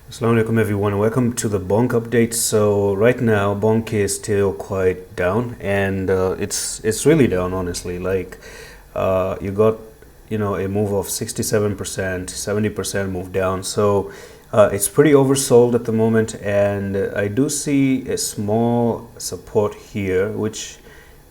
Assalamu alaikum everyone, welcome to the BONK update. So right now BONK is still quite down, and it's really down, honestly. Like you got a move of 67%, 70% move down. So it's pretty oversold at the moment, and I do see a small support here, which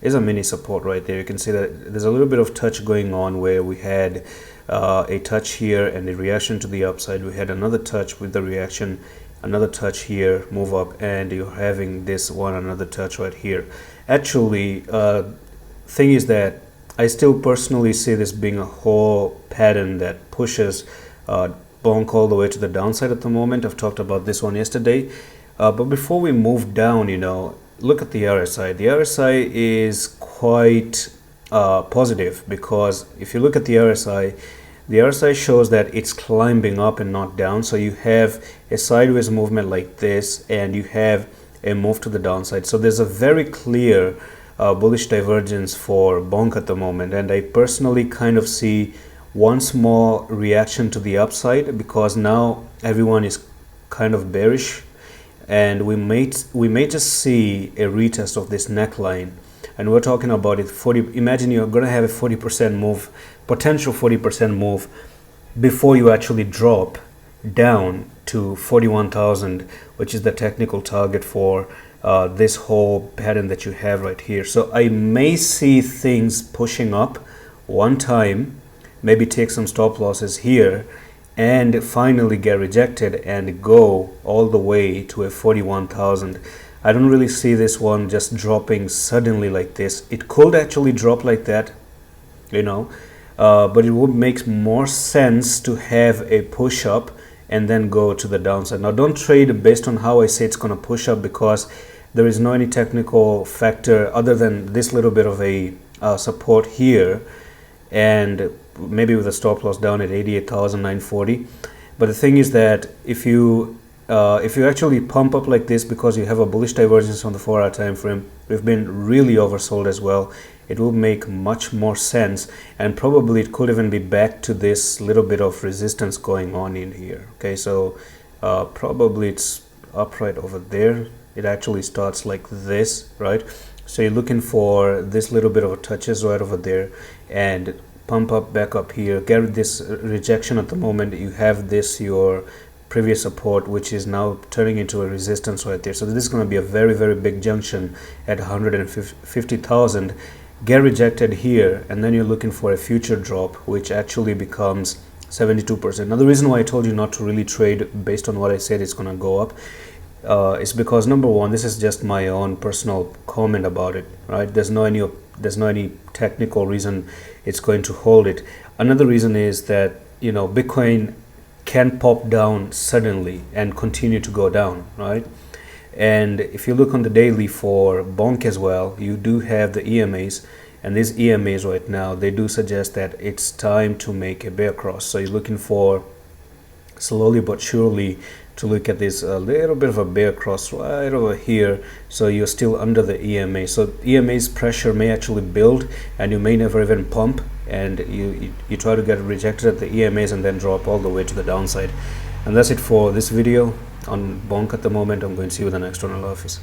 is a mini support right there. You can see that there's a little bit of touch going on where we had a touch here and a reaction to the upside. We had another touch with the reaction, another touch here, move up, and you're having this one another touch right here. Actually, thing is that I still personally see this being a whole pattern that pushes BONK all the way to the downside at the moment. I've talked about this one yesterday, but before we move down, look at the RSI. The RSI is quite positive, because if you look at the RSI shows that it's climbing up and not down. So you have a sideways movement like this, and you have a move to the downside. So there's a very clear bullish divergence for BONK at the moment, and I personally kind of see one small reaction to the upside, because now everyone is kind of bearish, and we may just see a retest of this neckline. And we're talking about it 40. Imagine you're going to have a 40% move, potential 40% move, before you actually drop down to 41,000, which is the technical target for this whole pattern that you have right here. So I may see things pushing up one time, maybe take some stop losses here, and finally get rejected and go all the way to a 41,000. I don't really see this one just dropping suddenly like this. It could actually drop like that, but it would make more sense to have a push up and then go to the downside. Now, don't trade based on how I say it's going to push up, because there is no any technical factor other than this little bit of a support here, and maybe with a stop loss down at 88,940. But the thing is that if you actually pump up like this, because you have a bullish divergence on the 4-hour time frame, we've been really oversold as well. It will make much more sense, and probably it could even be back to this little bit of resistance going on in here. Okay, so probably it's up right over there. It actually starts like this, right? So you're looking for this little bit of a touches right over there, and pump up back up here, get this rejection at the moment. You have this, your previous support, which is now turning into a resistance right there. So this is going to be a very, very big junction at 150,000. Get rejected here, and then you're looking for a future drop, which actually becomes 72%. Now, the reason why I told you not to really trade based on what I said it's going to go up is because, number one, this is just my own personal comment about it, right? There's no any technical reason it's going to hold it. Another reason is that Bitcoin can pop down suddenly and continue to go down, right? And if you look on the daily for BONK as well, you do have the EMAs, and these EMAs right now, they do suggest that it's time to make a bear cross. So you're looking for, slowly but surely, to look at this a little bit of a bear cross right over here. So you're still under the EMA. So EMA's pressure may actually build, and you may never even pump, and you try to get rejected at the EMAs and then drop all the way to the downside. And that's it for this video on BONK at the moment. I'm going to see you in the next one. Allah Hafiz.